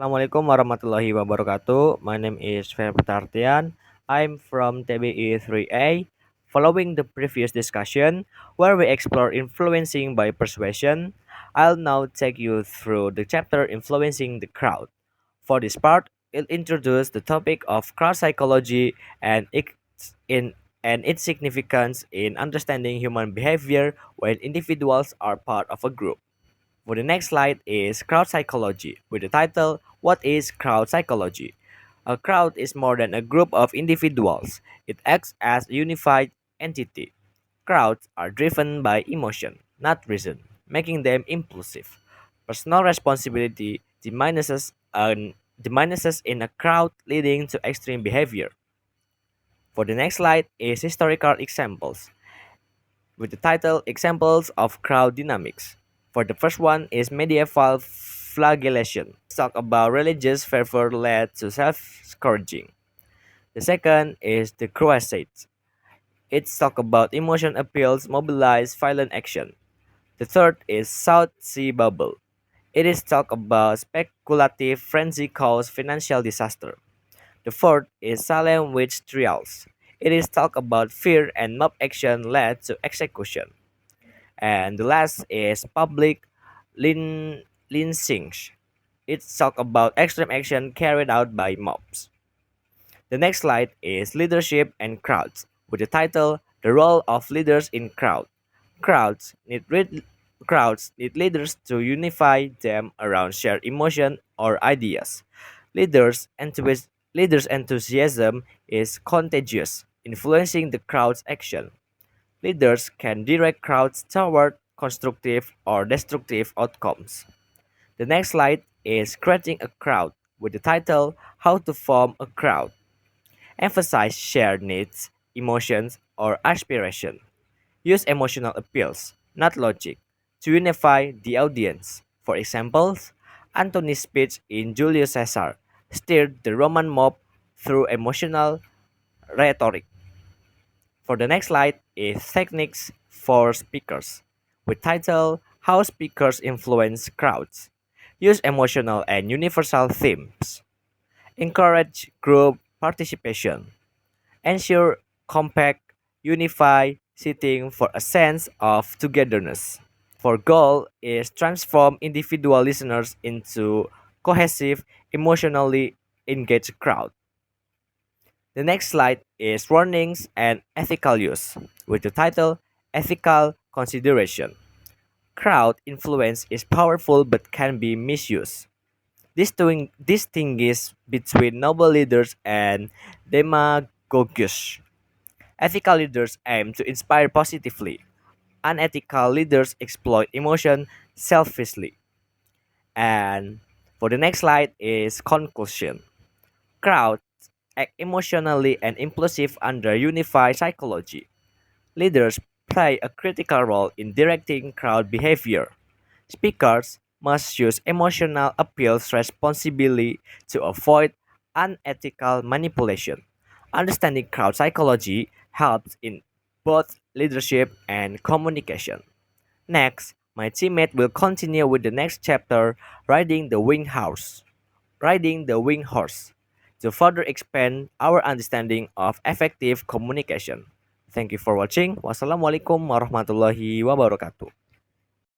Assalamualaikum warahmatullahi wabarakatuh. My name is Ferry Artian. I'm from TBE 3A. Following the previous discussion, where we explore influencing by persuasion, I'll now take you through the chapter Influencing the Crowd. For this part, I'll introduce the topic of crowd psychology in and its significance in understanding human behavior when individuals are part of a group. For the next slide is crowd psychology with the title What is crowd psychology? A crowd is more than a group of individuals. It acts as a unified entity. Crowds are driven by emotion, not reason, making them impulsive. Personal responsibility diminishes in a crowd leading to extreme behavior. For the next slide is historical examples with the title Examples of Crowd Dynamics. For the first one is medieval flagellation. Talk about religious fervor led to self-scourging. The second is the Crusades. It's talk about emotion appeals mobilize violent action. The third is South Sea Bubble. It is talk about speculative frenzy cause financial disaster. The fourth is Salem witch trials. It is talk about fear and mob action led to execution. And the last is public lynchings. It's talk about extreme action carried out by mobs. The next slide is leadership and crowds with the title The Role of Leaders in Crowd. Crowds need rid- Crowds need leaders to unify them around shared emotion or ideas. Leaders' enthusiasm is contagious, influencing the crowd's action. Leaders can direct crowds toward constructive or destructive outcomes. The next slide is creating a crowd with the title How to Form a Crowd. Emphasize shared needs, emotions, or aspiration. Use emotional appeals, not logic, to unify the audience. For example, Antony's speech in Julius Caesar steered the Roman mob through emotional rhetoric. For the next slide is techniques for speakers with title How Speakers Influence Crowds. Use emotional and universal themes. Encourage group participation. Ensure compact, unified sitting for a sense of togetherness. For goal is transform individual listeners into cohesive, emotionally engaged crowd. The next slide is warnings and ethical use with the title Ethical Consideration. Crowd influence is powerful but can be misused. Distinguish between noble leaders and demagogues. Ethical leaders aim to inspire positively. Unethical leaders exploit emotion selfishly. And for the next slide is conclusion. Crowds act emotionally and impulsive under unified psychology. Leaders play a critical role in directing crowd behavior. Speakers must use emotional appeals responsibly to avoid unethical manipulation. Understanding crowd psychology helps in both leadership and communication. Next, my teammate will continue with the next chapter, riding the wing horse, to further expand our understanding of effective communication. Thank you for watching. Wassalamualaikum warahmatullahi wabarakatuh.